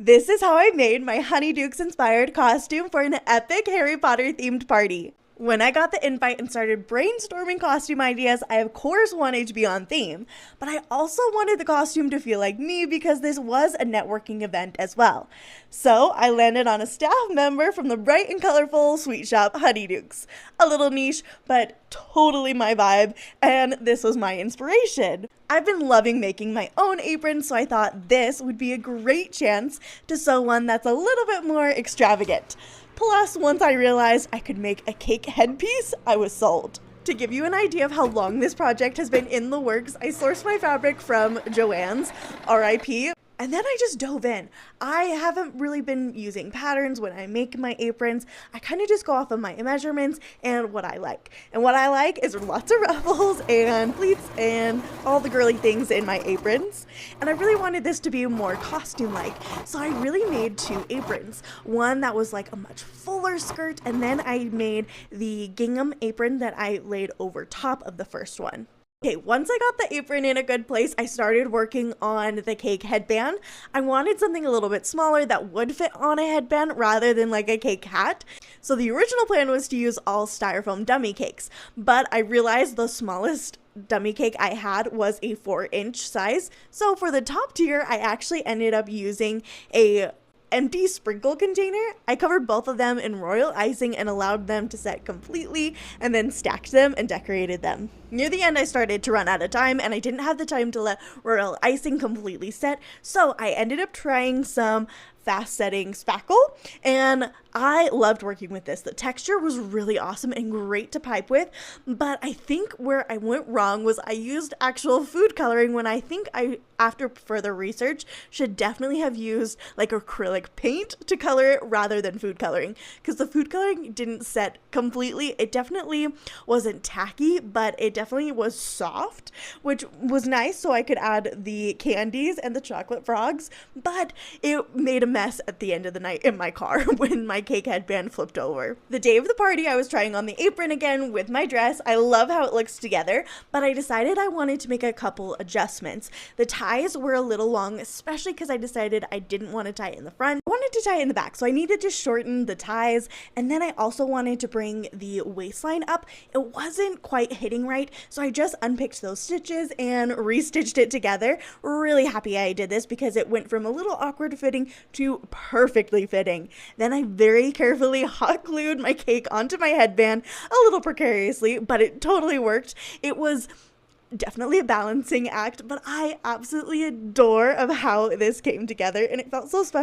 This is how I made my Honeydukes inspired costume for an epic Harry Potter themed party. When I got the invite and started brainstorming costume ideas, I of course wanted to be on theme, but I also wanted the costume to feel like me because this was a networking event as well. So I landed on a staff member from the bright and colorful sweet shop Honeydukes. A little niche, but totally my vibe, and this was my inspiration. I've been loving making my own aprons, so I thought this would be a great chance to sew one that's a little bit more extravagant. Plus, once I realized I could make a cake headpiece, I was sold. To give you an idea of how long this project has been in the works, I sourced my fabric from Joann's, RIP, and then I just dove in. I haven't really been using patterns when I make my aprons. I kind of just go off of my measurements and what I like. And what I like is lots of ruffles and pleats and all the girly things in my aprons. And I really wanted this to be more costume-like. So I really made two aprons. One that was like a much fuller skirt, and then I made the gingham apron that I laid over top of the first one. Okay, once I got the apron in a good place, I started working on the cake headband. I wanted something a little bit smaller that would fit on a headband rather than like a cake hat. So the original plan was to use all styrofoam dummy cakes, but I realized the smallest dummy cake I had was a 4-inch size. So for the top tier, I actually ended up using a empty sprinkle container. I covered both of them in royal icing and allowed them to set completely, and then stacked them and decorated them. Near the end, I started to run out of time, and I didn't have the time to let royal icing completely set, so I ended up trying some fast setting spackle, and I loved working with this. The texture was really awesome and great to pipe with, but I think where I went wrong was I used actual food coloring when I think I, after further research, should definitely have used like acrylic paint to color it rather than food coloring, because the food coloring didn't set completely. It definitely wasn't tacky, but it definitely was soft, which was nice, so I could add the candies and the chocolate frogs, but it made a mess at the end of the night in my car when my cake headband flipped over. The day of the party, I was trying on the apron again with my dress. I love how it looks together, but I decided I wanted to make a couple adjustments. The ties were a little long, especially because I decided I didn't want to tie it in the front. I wanted to tie it in the back, so I needed to shorten the ties, and then I also wanted to bring the waistline up. It wasn't quite hitting right, so I just unpicked those stitches and restitched it together. Really happy I did this because it went from a little awkward fitting to perfectly fitting. Then I very carefully hot glued my cake onto my headband, a little precariously, but it totally worked. It was definitely a balancing act, but I absolutely adore of how this came together, and it felt so special.